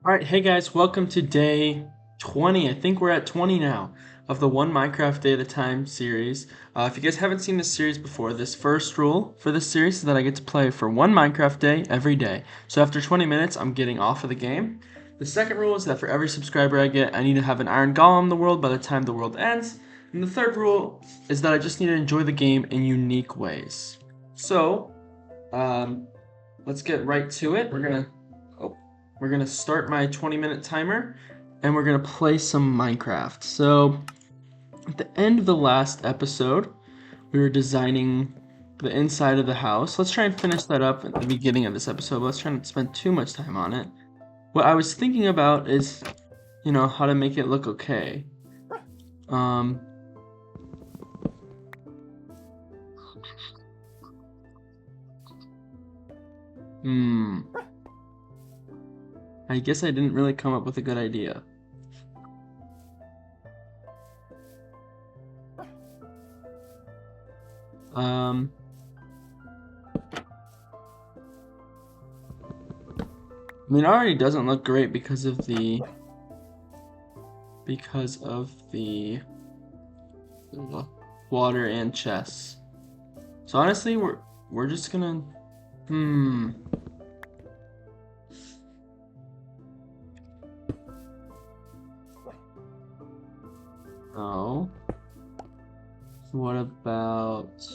Alright, hey guys, welcome to day 20. I think we're at 20 now of the One Minecraft Day at a Time series. If you guys haven't seen this series before, this first rule for this series is that I get to play for one Minecraft day every day. So after 20 minutes, I'm getting off of the game. The second rule is that for every subscriber I get, I need to have an iron golem in the world by the time the world ends. And the third rule is that I just need to enjoy the game in unique ways. So, let's get right to it. We're gonna start my 20-minute timer and we're gonna play some Minecraft. So at the end of the last episode, we were designing the inside of the house. Let's try and finish that up at the beginning of this episode. Let's try not to spend too much time on it. What I was thinking about is, how to make it look okay. Um, I guess I didn't really come up with a good idea. I mean, it already doesn't look great because of the water and chests. So honestly, we're just gonna Oh. What about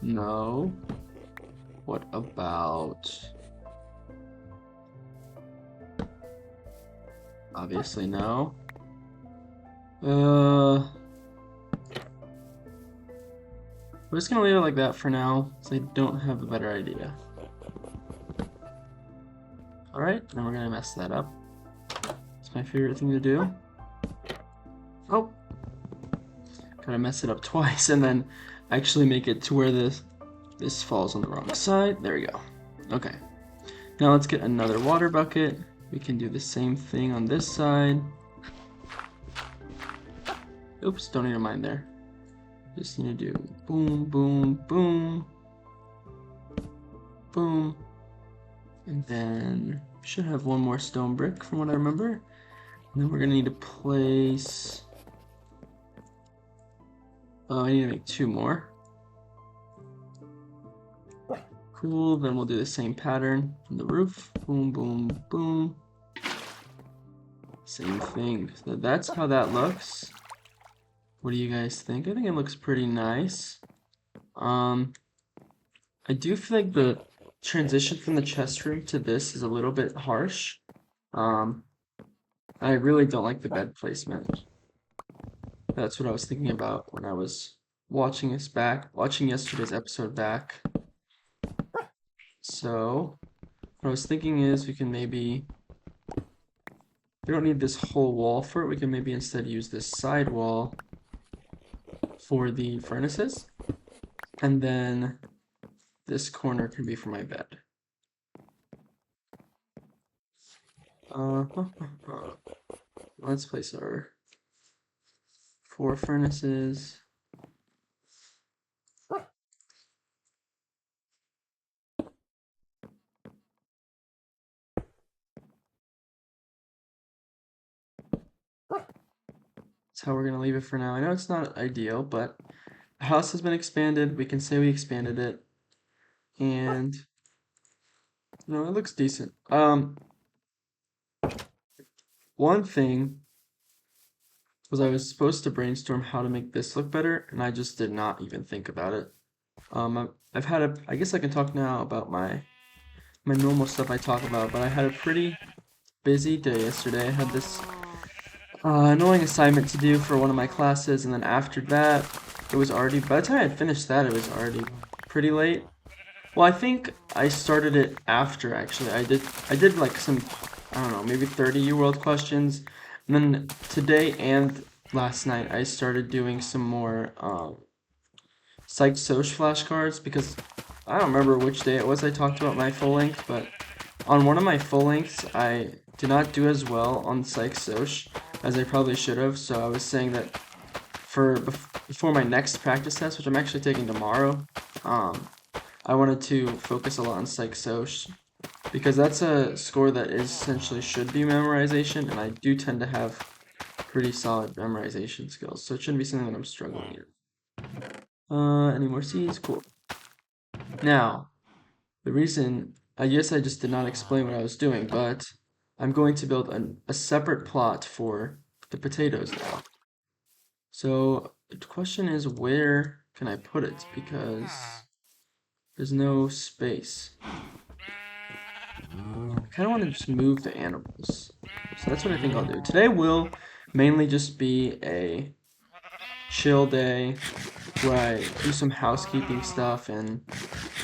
no? What about obviously no. We're just gonna leave it like that for now, so I don't have a better idea. Alright, now we're gonna mess that up. It's my favorite thing to do. Oh! Gotta mess it up twice and then actually make it to where this falls on the wrong side. There we go. Okay. Now let's get another water bucket. We can do the same thing on this side. Oops, don't even mind there. Just need to do boom, boom, boom, boom. And then should have one more stone brick from what I remember. And then we're gonna need to place... I need to make two more. Cool, then we'll do the same pattern on the roof. Boom, boom, boom. Same thing. So that's how that looks. What do you guys think? I think it looks pretty nice. I do feel like the transition from the chest room to this is a little bit harsh. I really don't like the bed placement. That's what I was thinking about when I was watching yesterday's episode back. So, what I was thinking is we don't need this whole wall for it. We can maybe instead use this side wall for the furnaces. And then this corner can be for my bed. Let's place our 4 furnaces. That's how we're gonna leave it for now. I know it's not ideal, but the house has been expanded. We can say we expanded it. And no, it looks decent. One thing was I was supposed to brainstorm how to make this look better, and I just did not even think about it. I've had I guess I can talk now about my normal stuff I talk about, but I had a pretty busy day yesterday. I had this annoying assignment to do for one of my classes, and then after that, it was already, by the time I had finished that, it was already pretty late. Well, I think I started it after, actually. I did like some, I don't know, maybe 30 UWorld questions, and then today and last night I started doing some more Psych Soch flashcards, because I don't remember which day it was I talked about my full length, but on one of my full lengths, I did not do as well on Psych Soch as I probably should have, so I was saying that before my next practice test, which I'm actually taking tomorrow, I wanted to focus a lot on Psych Soch because that's a score that is essentially should be memorization, and I do tend to have pretty solid memorization skills, so it shouldn't be something that I'm struggling in. Any more C's? Cool. Now, the reason, I guess I just did not explain what I was doing, but I'm going to build a separate plot for the potatoes now. So the question is, where can I put it? Because there's no space. I kind of want to just move the animals. So that's what I think I'll do. Today will mainly just be a chill day where I do some housekeeping stuff and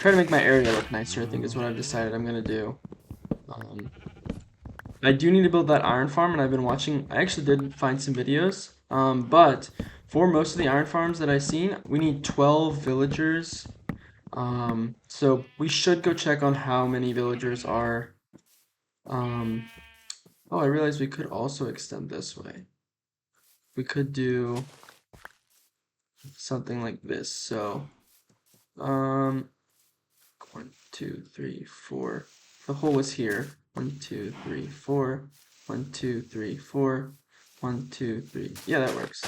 try to make my area look nicer, I think is what I've decided I'm going to do. I do need to build that iron farm, and I've been watching, I actually did find some videos, but for most of the iron farms that I've seen, we need 12 villagers. So we should go check on how many villagers are. Oh, I realized we could also extend this way. We could do something like this. So, 1, 2, 3, 4. The hole is here. 1, 2, 3, 4. 1, 2, 3, 4. 1, 2, 3. Yeah, that works.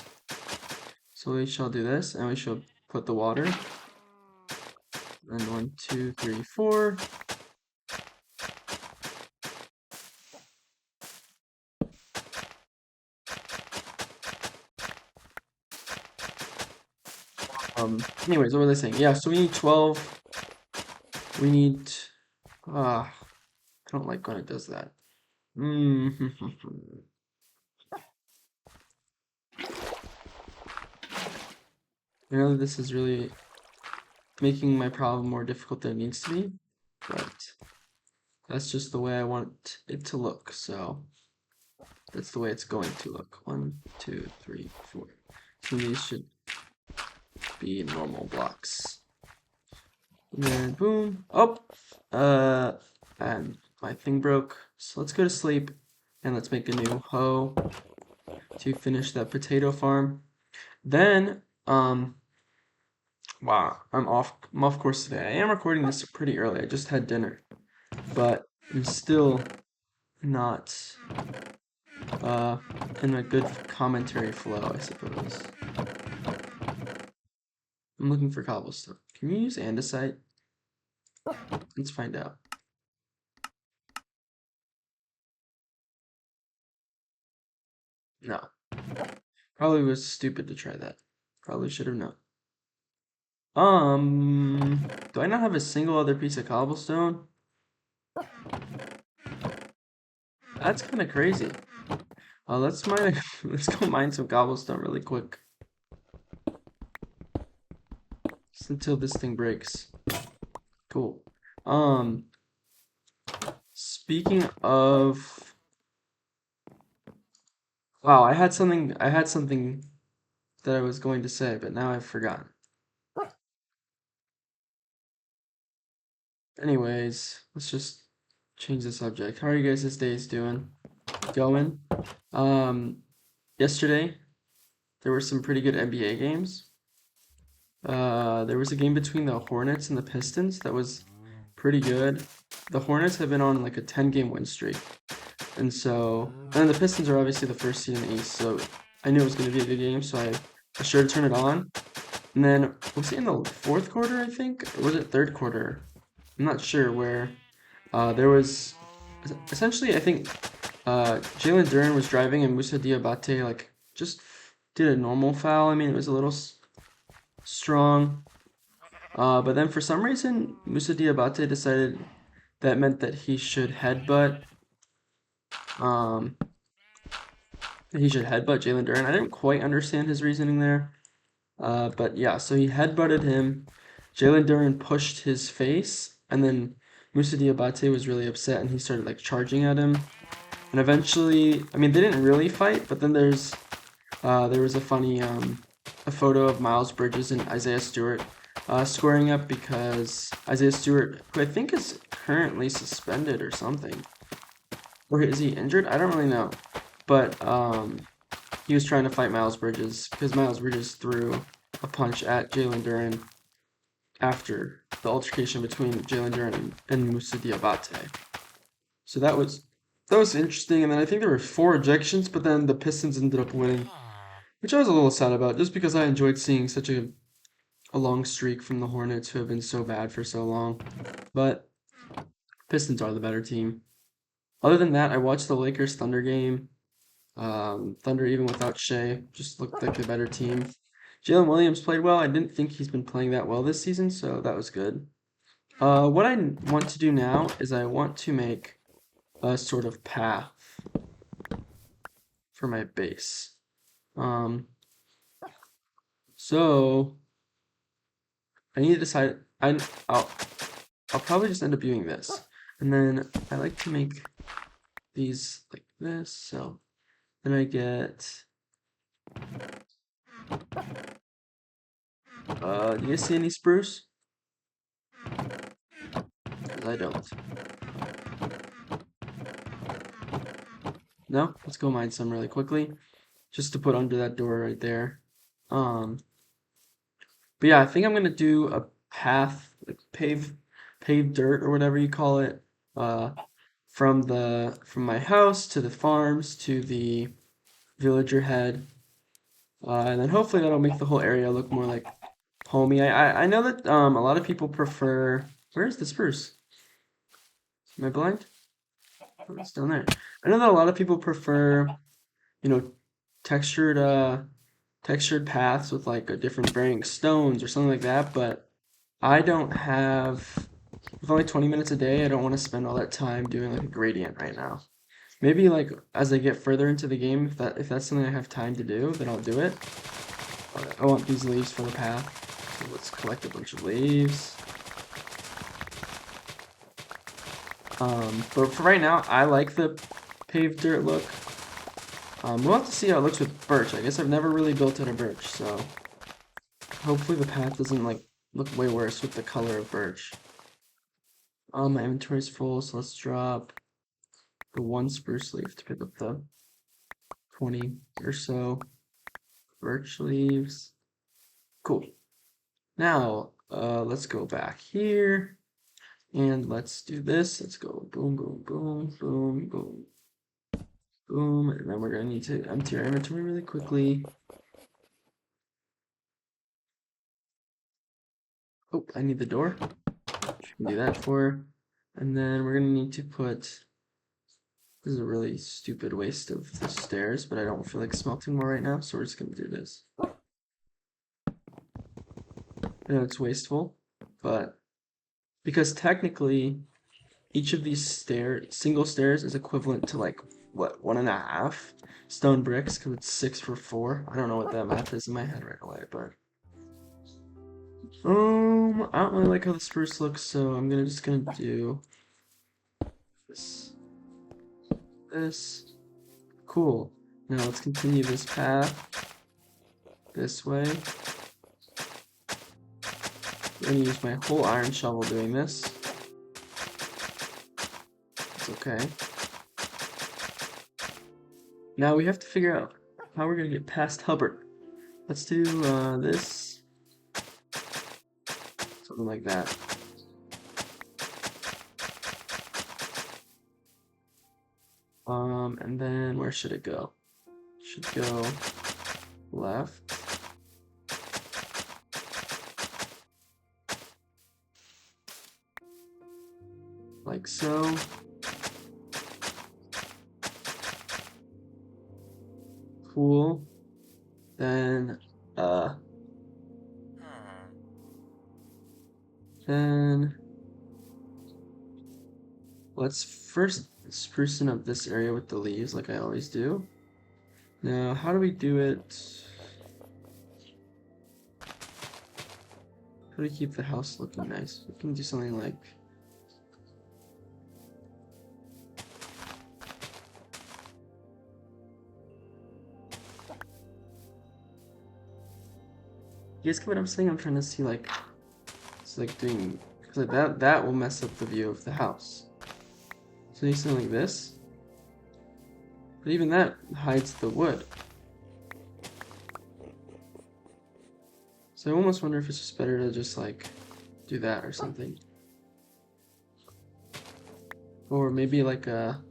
So we shall do this, and we shall put the water. And 1, 2, 3, 4. Anyways, what was I saying? Yeah, so we need 12. We need, I don't like when it does that. I know this is really making my problem more difficult than it needs to be, but that's just the way I want it to look, so that's the way it's going to look. 1, 2, 3, 4. So these should be normal blocks. And then boom. Oh! And my thing broke. So let's go to sleep and let's make a new hoe to finish that potato farm. Then, wow, I'm off course today. I am recording this pretty early. I just had dinner, but I'm still not in a good commentary flow, I suppose. I'm looking for cobblestone. Can you use andesite? Let's find out. No. Probably was stupid to try that. Probably should have known. Do I not have a single other piece of cobblestone? That's kind of crazy. Let's mine. Let's go mine some cobblestone really quick. Just until this thing breaks. Cool. Speaking of, wow, I had something that I was going to say, but now I've forgotten. Anyways, let's just change the subject. How are you guys' days doing? Going? Yesterday there were some pretty good NBA games. There was a game between the Hornets and the Pistons that was pretty good. The Hornets have been on like a 10-game win streak. And the Pistons are obviously the first seed in the East, so I knew it was going to be a good game, so I was sure to turn it on. And then, was it in the fourth quarter, I think? Or was it third quarter? I'm not sure, where there was, essentially, I think, Jalen Duren was driving and Musa Diabate, like, just did a normal foul. I mean, it was a little strong. But then for some reason, Musa Diabate decided that meant that he should headbutt. Jalen Duren. I didn't quite understand his reasoning there. But yeah, so he headbutted him. Jalen Duren pushed his face, and then Musa Diabate was really upset, and he started like charging at him. And eventually, I mean, they didn't really fight, but then there was a funny a photo of Miles Bridges and Isaiah Stewart squaring up because Isaiah Stewart, who I think is currently suspended or something, or is he injured? I don't really know, but he was trying to fight Miles Bridges because Miles Bridges threw a punch at Jalen Duren after the altercation between Jalen Duren and Musa Diabate. So that was interesting. And then I think there were 4 ejections, but then the Pistons ended up winning, which I was a little sad about, just because I enjoyed seeing such a long streak from the Hornets, who have been so bad for so long. But Pistons are the better team. Other than that, I watched the Lakers Thunder game. Thunder, even without Shea, just looked like the better team. Jalen Williams played well. I didn't think he's been playing that well this season, so that was good. What I want to do now is I want to make a sort of path for my base. So I need to decide. I'll probably just end up doing this, and then I like to make these like this. So then I get. Do you guys see any spruce? 'Cause I don't. No? Let's go mine some really quickly, just to put under that door right there. But yeah, I think I'm gonna do a path, like paved dirt or whatever you call it, from my house to the farms to the villager head, and then hopefully that'll make the whole area look more like homey. I know that a lot of people prefer. Where's the spruce? Am I blind? Oh, it's down there. I know that a lot of people prefer, you know, textured textured paths with like a different varying stones or something like that, but I don't have with only 20 minutes a day, I don't want to spend all that time doing like a gradient right now. Maybe like as I get further into the game, if that's something I have time to do, then I'll do it. I want these leaves for the path. So let's collect a bunch of leaves. But for right now, I like the paved dirt look. We'll have to see how it looks with birch. I guess I've never really built out of birch, so hopefully the path doesn't like look way worse with the color of birch. My inventory's full, so let's drop the 1 spruce leaf to pick up the 20 or so birch leaves. Cool. Now, let's go back here and let's do this. Let's go boom, boom, boom, boom, boom, boom, and then we're gonna need to empty our inventory really quickly. Oh, I need the door. We can do that for. And then we're gonna need to put. This is a really stupid waste of the stairs, but I don't feel like smelting more right now, so we're just gonna do this. I know it's wasteful, but because technically each of these single stairs is equivalent to like what, 1.5 stone bricks, because it's 6 for 4. I don't know what that math is in my head right away, but I don't really like how the spruce looks, so I'm just gonna do this. Cool. Now let's continue this path this way. I'm gonna use my whole iron shovel doing this. It's okay. Now we have to figure out how we're gonna get past Hubbard. Let's do this. Something like that. And then where should it go? Should go left. Like so. Cool. Then let's first sprucing up this area with the leaves like I always do. Now, how do we do it? How do we keep the house looking nice? We can do something like you guys get what I'm saying? I'm trying to see like it's like doing because like that will mess up the view of the house. So you something like this. But even that hides the wood. So I almost wonder if it's just better to just like do that or something. Or maybe like a,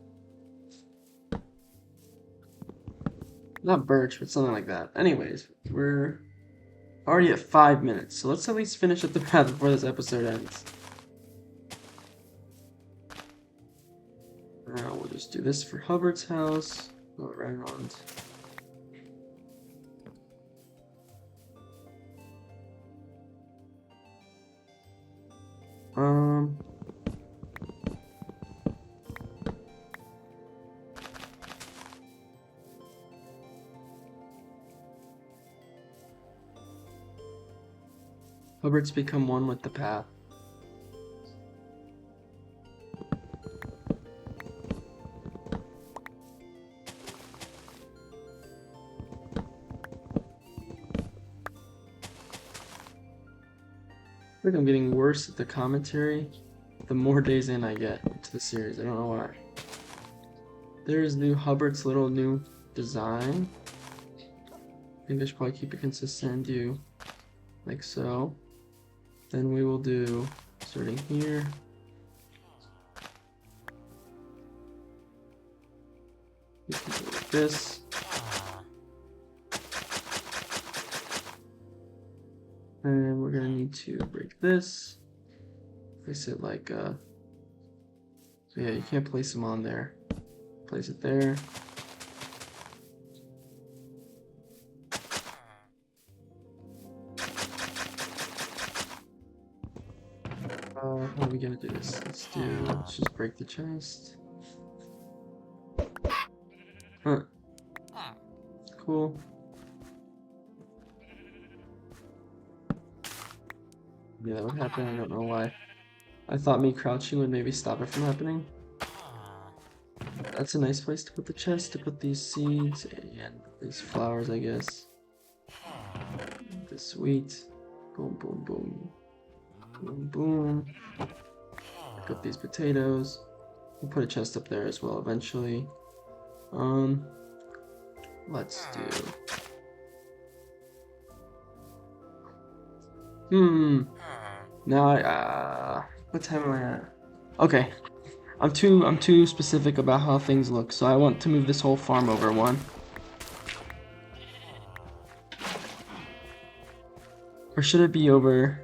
not birch, but something like that. Anyways, we're already at 5 minutes, so let's at least finish up the path before this episode ends. Now we'll just do this for Hubbard's house. Go around. Hubbard's become one with the path. I think I'm getting worse at the commentary the more days in I get to the series. I don't know why. There's Hubbard's little new design. I think I should probably keep it consistent and do like so. Then we will do starting here. We can do like this. And we're gonna need to break this. Place it like so yeah, you can't place them on there. Place it there. How are we gonna do this? Let's just break the chest. Huh. Cool. Yeah, that would happen. I don't know why. I thought me crouching would maybe stop it from happening. That's a nice place to put the chest, to put these seeds and these flowers, I guess. This wheat. Boom, boom, boom. Boom, boom. Pick up these potatoes. We'll put a chest up there as well eventually. Let's do. Now what time am I at? Okay. I'm too specific about how things look, so I want to move this whole farm over one. Or should it be over?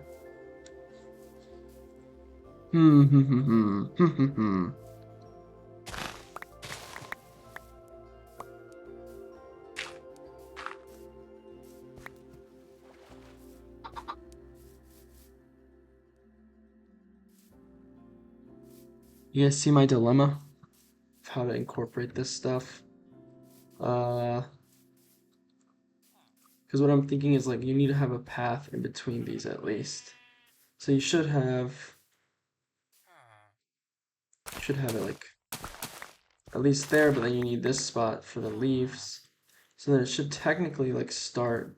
You guys see my dilemma of how to incorporate this stuff? Because what I'm thinking is like you need to have a path in between these at least. So you should have it like at least there, but then you need this spot for the leaves. So then it should technically like start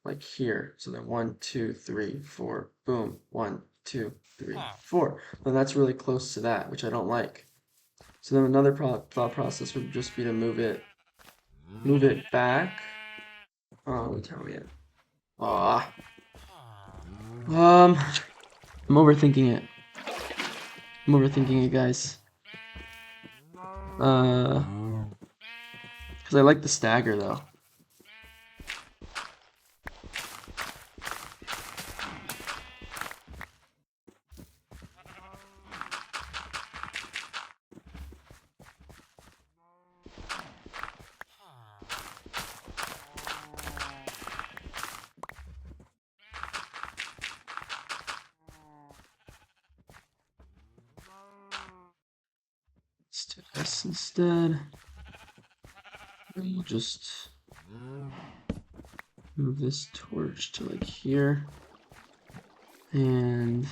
like here. So then 1, 2, 3, 4, boom, 1, 2, 3, 4. Then that's really close to that, which I don't like. So then another thought process would just be to move it back. Oh, what time are we at? I'm overthinking it. Guys. Because I like the stagger though. Let's do this instead. And we'll just move this torch to like here. And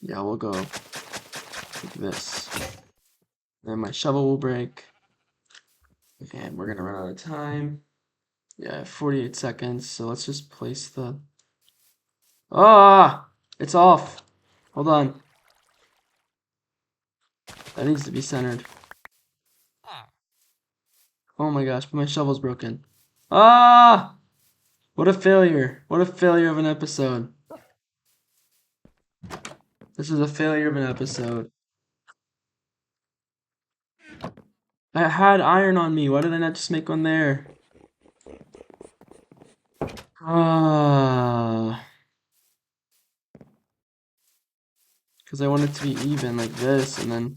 yeah, we'll go like this. Then my shovel will break. And we're gonna run out of time. Yeah, 48 seconds, so let's just place the... It's off! Hold on. That needs to be centered. Oh my gosh, but my shovel's broken. What a failure. What a failure of an episode. This is a failure of an episode. I had iron on me. Why did I not just make one there? Ah, because I want it to be even like this, and then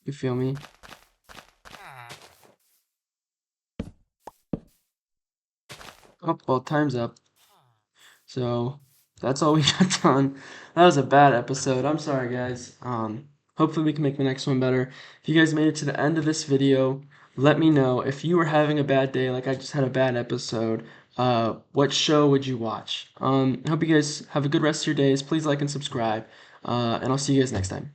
you feel me? Oh, well, time's up. So that's all we got done. That was a bad episode. I'm sorry, guys. Hopefully we can make the next one better. If you guys made it to the end of this video, let me know if you were having a bad day, like I just had a bad episode. What show would you watch? I hope you guys have a good rest of your days. Please like and subscribe. And I'll see you guys next time.